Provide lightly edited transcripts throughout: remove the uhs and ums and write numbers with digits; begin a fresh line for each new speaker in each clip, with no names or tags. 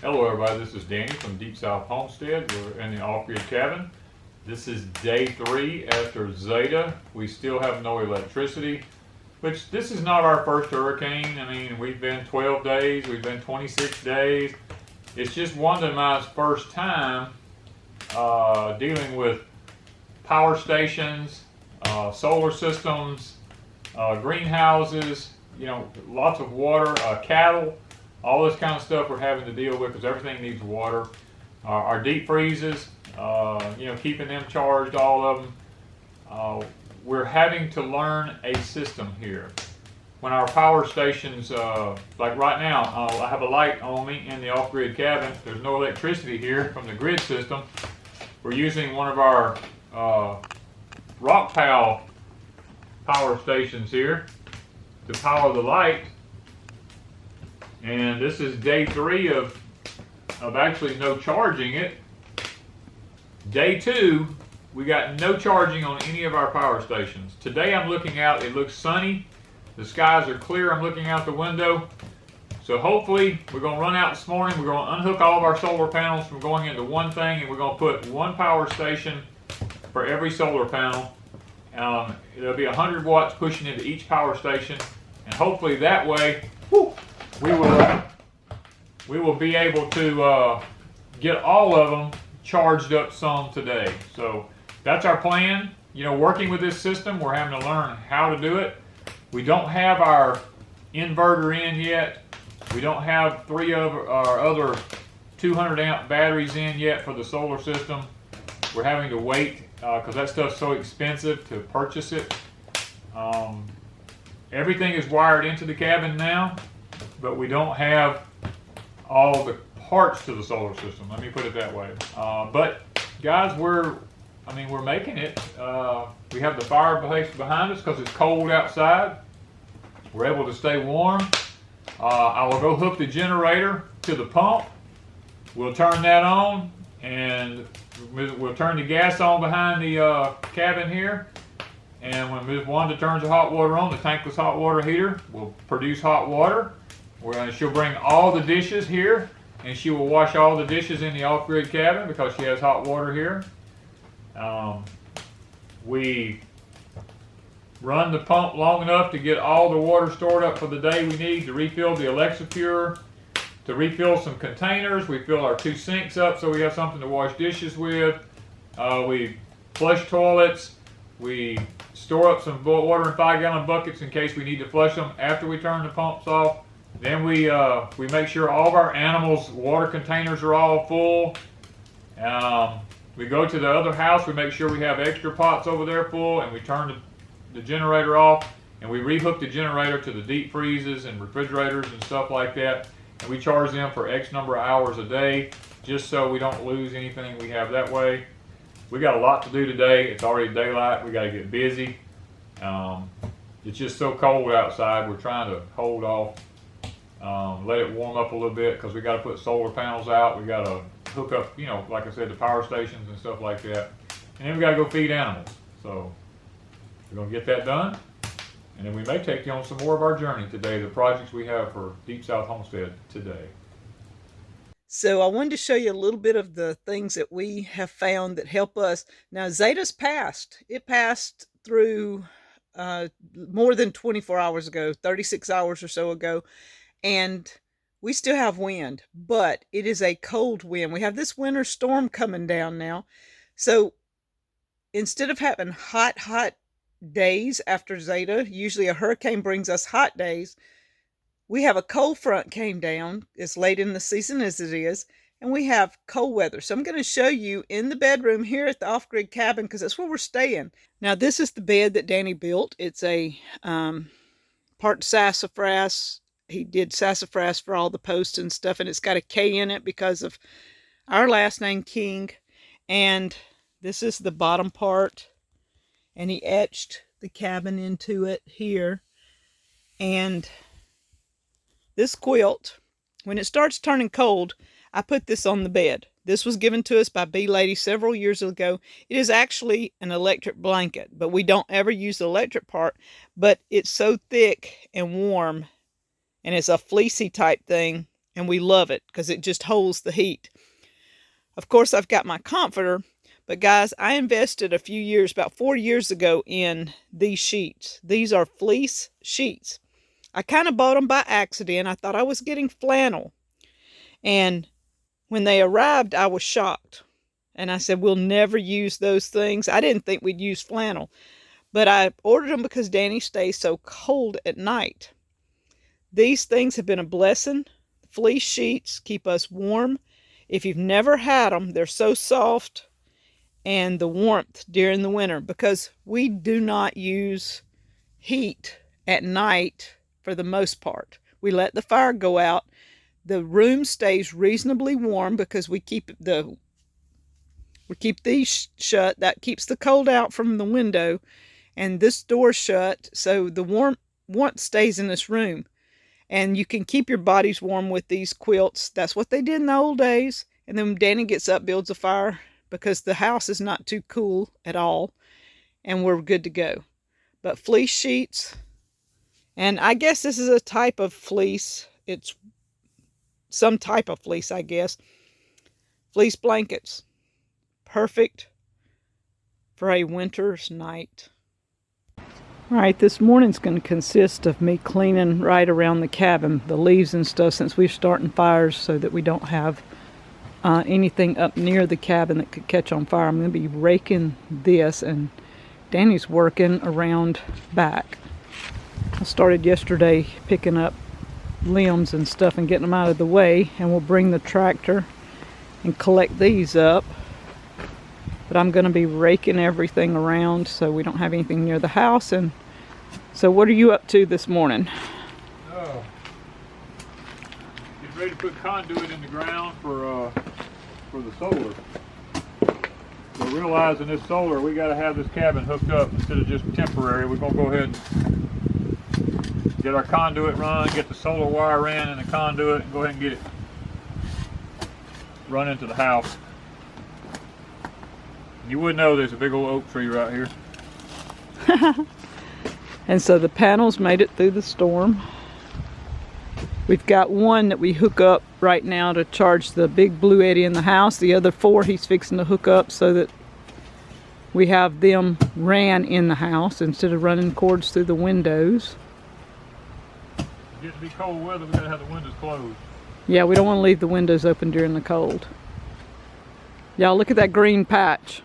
Hello everybody, this is Danny from Deep South Homestead. We're in the off-grid cabin. This is day 3 after ZETA. We still have no electricity, which this is not our first hurricane. I mean, we've been 12 days, we've been 26 days. It's just Wanda and I's first time dealing with power stations, solar systems, greenhouses, you know, lots of water, cattle. All this kind of stuff we're having to deal with because everything needs water. Our deep freezes, you know, keeping them charged, all of them. We're having to learn a system here. When our power stations, like right now, I have a light on me in the off-grid cabin. There's no electricity here from the grid system. We're using one of our Rockpal power stations here to power the light. And this is day 3 of actually no charging it. Day 2, we got no charging on any of our power stations. Today I'm looking out, it looks sunny. The skies are clear, I'm looking out the window. So hopefully we're going to run out this morning, we're going to unhook all of our solar panels from going into one thing, and we're going to put one power station for every solar panel. There'll be 100 watts pushing into each power station, and hopefully that way, we will be able to get all of them charged up some today. So that's our plan. You know, working with this system, we're having to learn how to do it. We don't have our inverter in yet. We don't have 3 of our other 200 amp batteries in yet for the solar system. We're having to wait because that stuff's so expensive to purchase it. Everything is wired into the cabin now, but we don't have all the parts to the solar system. Let me put it that way. But guys, we're making it. We have the fireplace behind us because it's cold outside. We're able to stay warm. I will go hook the generator to the pump. We'll turn that on, and we'll turn the gas on behind the cabin here. And when Ms. Wanda turns the hot water on, the tankless hot water heater will produce hot water. She'll bring all the dishes here, and she will wash all the dishes in the off-grid cabin because she has hot water here. We run the pump long enough to get all the water stored up for the day we need to refill the Alexa-Pure, to refill some containers. We fill our 2 sinks up so we have something to wash dishes with. We flush toilets. We store up some water in 5-gallon buckets in case we need to flush them after we turn the pumps off. Then we make sure all of our animals' water containers are all full. We go to the other house, we make sure we have extra pots over there full, and we turn the generator off, and we rehook the generator to the deep freezes and refrigerators and stuff like that. And we charge them for X number of hours a day, just so we don't lose anything we have that way. We got a lot to do today. It's already daylight. We got to get busy. It's just so cold outside. We're trying to hold off. Let it warm up a little bit because we got to put solar panels out. We got to hook up, you know, like I said, the power stations and stuff like that. And then we got to go feed animals. So we're going to get that done. And then we may take you on some more of our journey today, the projects we have for Deep South Homestead today.
So I wanted to show you a little bit of the things that we have found that help us. Now, ZETA's passed. It passed through more than 24 hours ago, 36 hours or so ago. And we still have wind, but it is a cold wind. We have this winter storm coming down now. So instead of having hot days after ZETA, usually a hurricane brings us hot days, we have a cold front came down as late in the season as it is, and we have cold weather. So I'm going to show you in the bedroom here at the off-grid cabin because that's where we're staying. Now, this is the bed that Danny built. It's a part sassafras. He did sassafras for all the posts and stuff, and it's got a K in it because of our last name, King. And this is the bottom part, and he etched the cabin into it here. And this quilt, when it starts turning cold, I put this on the bed. This was given to us by B Lady several years ago. It is actually an electric blanket, but we don't ever use the electric part. But it's so thick and warm, and it's a fleecy type thing. and we love it because it just holds the heat. Of course, I've got my comforter, but guys, I invested a few years, about 4 years ago, in these sheets. These are fleece sheets. I kind of bought them by accident. I thought I was getting flannel. And when they arrived, I was shocked. And I said, we'll never use those things. I didn't think we'd use flannel. But I ordered them because Danny stays so cold at night. These things have been a blessing. Fleece sheets keep us warm. If you've never had them, they're so soft. And the warmth during the winter, because we do not use heat at night for the most part. We let the fire go out. The room stays reasonably warm because we keep these shut. That keeps the cold out from the window, and this door shut, so the warmth stays in this room. And you can keep your bodies warm with these quilts. That's what they did in the old days. And then Danny gets up, builds a fire, because the house is not too cool at all, and we're good to go. But fleece sheets, and I guess this is a type of fleece. It's some type of fleece, I guess. Fleece blankets. Perfect for a winter's night. Alright, this morning's going to consist of me cleaning right around the cabin, the leaves and stuff, since we're starting fires, so that we don't have anything up near the cabin that could catch on fire. I'm going to be raking this, and Danny's working around back. I started yesterday picking up limbs and stuff and getting them out of the way, and we'll bring the tractor and collect these up. But I'm going to be raking everything around so we don't have anything near the house. And so what are you up to this morning?
Oh, getting ready to put conduit in the ground for the solar. We're realizing this solar, we got to have this cabin hooked up instead of just temporary. We're going to go ahead and get our conduit run, get the solar wire in and the conduit, and go ahead and get it run into the house. You would know there's a big old oak tree right here.
And so the panels made it through the storm. We've got one that we hook up right now to charge the big Blue Eddy in the house. The other 4 he's fixing to hook up so that we have them ran in the house instead of running cords through the windows.
Getting to be cold weather, we gotta have the windows closed.
Yeah, we don't want to leave the windows open during the cold. Y'all look at that green patch.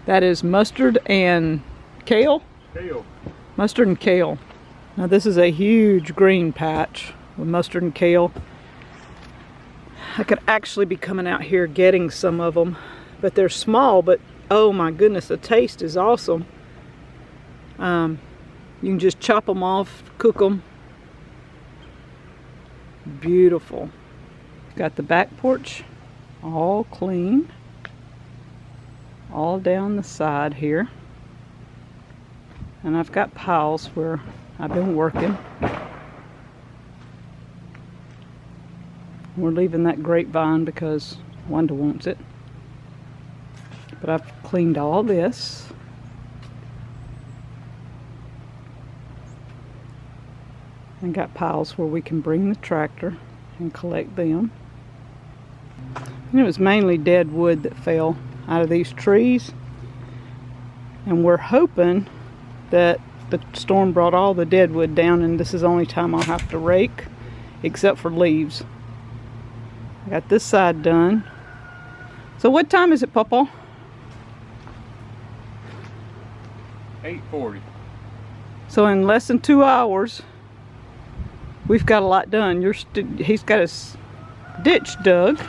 That is mustard and kale?
Kale.
Mustard and kale. Now this is a huge green patch with mustard and kale. I could actually be coming out here getting some of them, but they're small, but oh my goodness, the taste is awesome. You can just chop them off, cook them. Beautiful. Got the back porch all clean, all down the side here, and I've got piles where I've been working. We're leaving that grapevine because Wanda wants it, but I've cleaned all this. And got piles where we can bring the tractor and collect them. And it was mainly dead wood that fell out of these trees, and we're hoping that the storm brought all the dead wood down, and this is the only time I'll have to rake, except for leaves. I got this side done. So what time is it, Papa?
8:40.
So in less than 2 hours, we've got a lot done. He's got his ditch dug.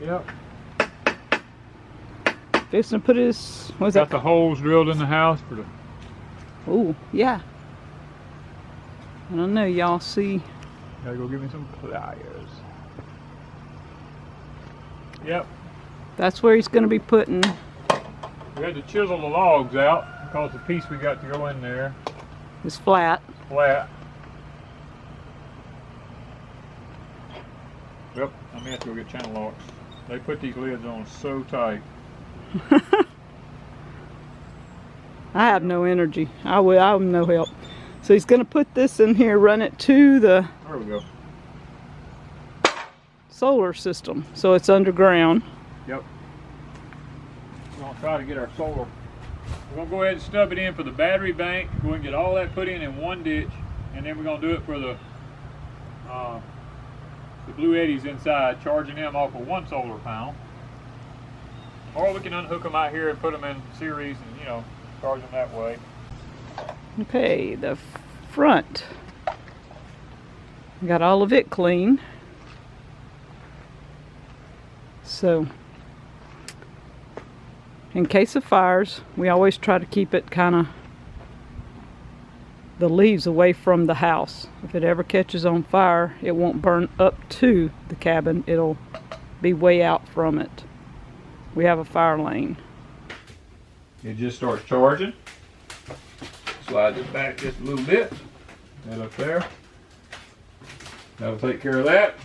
Yep.
Fixing to put his, what's
Got
that?
the holes drilled in the house for the...
Oh, yeah. I don't know, y'all see.
Gotta go get me some pliers. Yep.
That's where he's going to be putting.
We had to chisel the logs out because the piece we got to go in there
His flat.
flat. Yep, I may have to go get channel locks. They put these lids on so tight.
I have no energy. I'm no help. So he's going to put this in here, run it to the
There we go.
solar system, so it's underground.
Yep. We're gonna try to get our solar. We're gonna go ahead and stub it in for the battery bank. Go ahead and get all that put in one ditch, and then we're gonna do it for the Blue Eddies inside, charging them off of one solar panel. Or we can unhook them out here and put them in series and, you know, charge them that way.
Okay, the front. Got all of it clean. So, in case of fires, we always try to keep it kind of the leaves away from the house. If it ever catches on fire, it won't burn up to the cabin. It'll be way out from it. We have a fire lane.
It just starts charging. Slide it back just a little bit. That up there. That'll take care of that.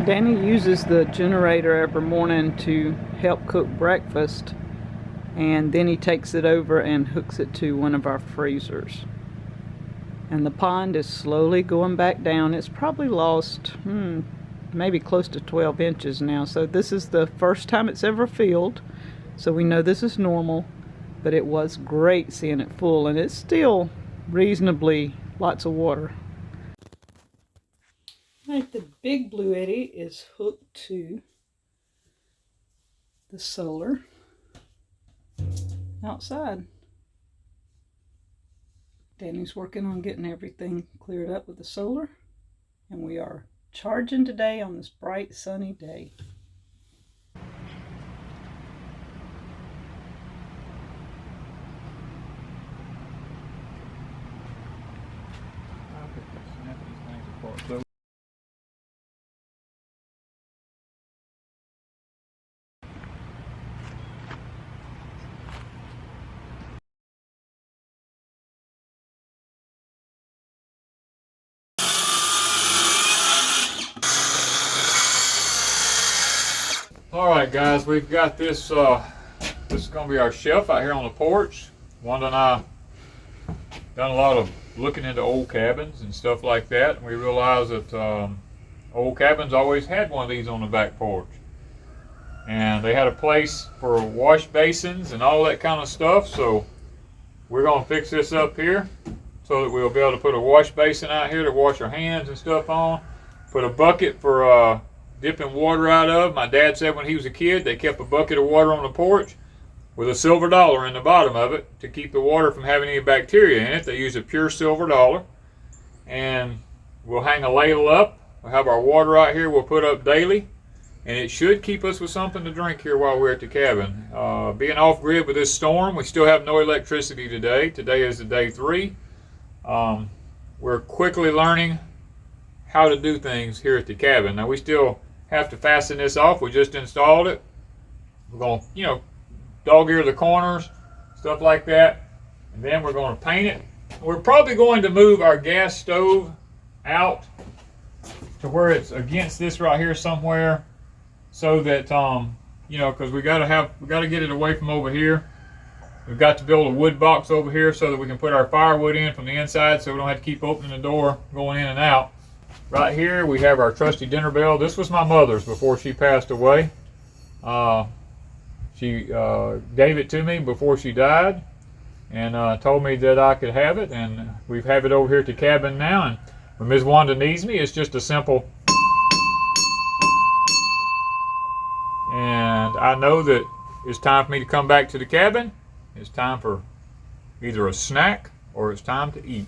Danny uses the generator every morning to help cook breakfast, and then he takes it over and hooks it to one of our freezers. And the pond is slowly going back down. It's probably lost maybe close to 12 inches now. So this is the first time it's ever filled, so we know this is normal, but it was great seeing it full, and it's still reasonably lots of water. Right, the big Blue Eddy is hooked to the solar outside. Danny's working on getting everything cleared up with the solar, and we are charging today on this bright sunny day. Alright guys, we've got this, this is going to be our shelf out here on the porch. Wanda and I done a lot of looking into old cabins and stuff like that, and we realized that old cabins always had one of these on the back porch. And they had a place for wash basins and all that kind of stuff, so we're going to fix this up here so that we'll be able to put a wash basin out here to wash our hands and stuff on. Put a bucket for dipping water out of. My dad said when he was a kid they kept a bucket of water on the porch with a silver dollar in the bottom of it to keep the water from having any bacteria in it. They use a pure silver dollar. And we'll hang a ladle up. We'll have our water out here we'll put up daily, and it should keep us with something to drink here while we're at the cabin. Being off grid with this storm, we still have no electricity today. Today is the day 3. We're quickly learning how to do things here at the cabin. Now we still have to fasten this off. We just installed it. We're going to, you know, dog ear the corners, stuff like that. And then we're going to paint it. We're probably going to move our gas stove out to where it's against this right here somewhere, so that you know, because we got to get it away from over here. We've got to build a wood box over here so that we can put our firewood in from the inside, so we don't have to keep opening the door going in and out. Right here we have our trusty dinner bell. This was my mother's before she passed away. She gave it to me before she died, and told me that I could have it, and we have it over here at the cabin now. And when Ms. Wanda needs me, it's just a simple, and I know that it's time for me to come back to the cabin. It's time for either a snack or it's time to eat.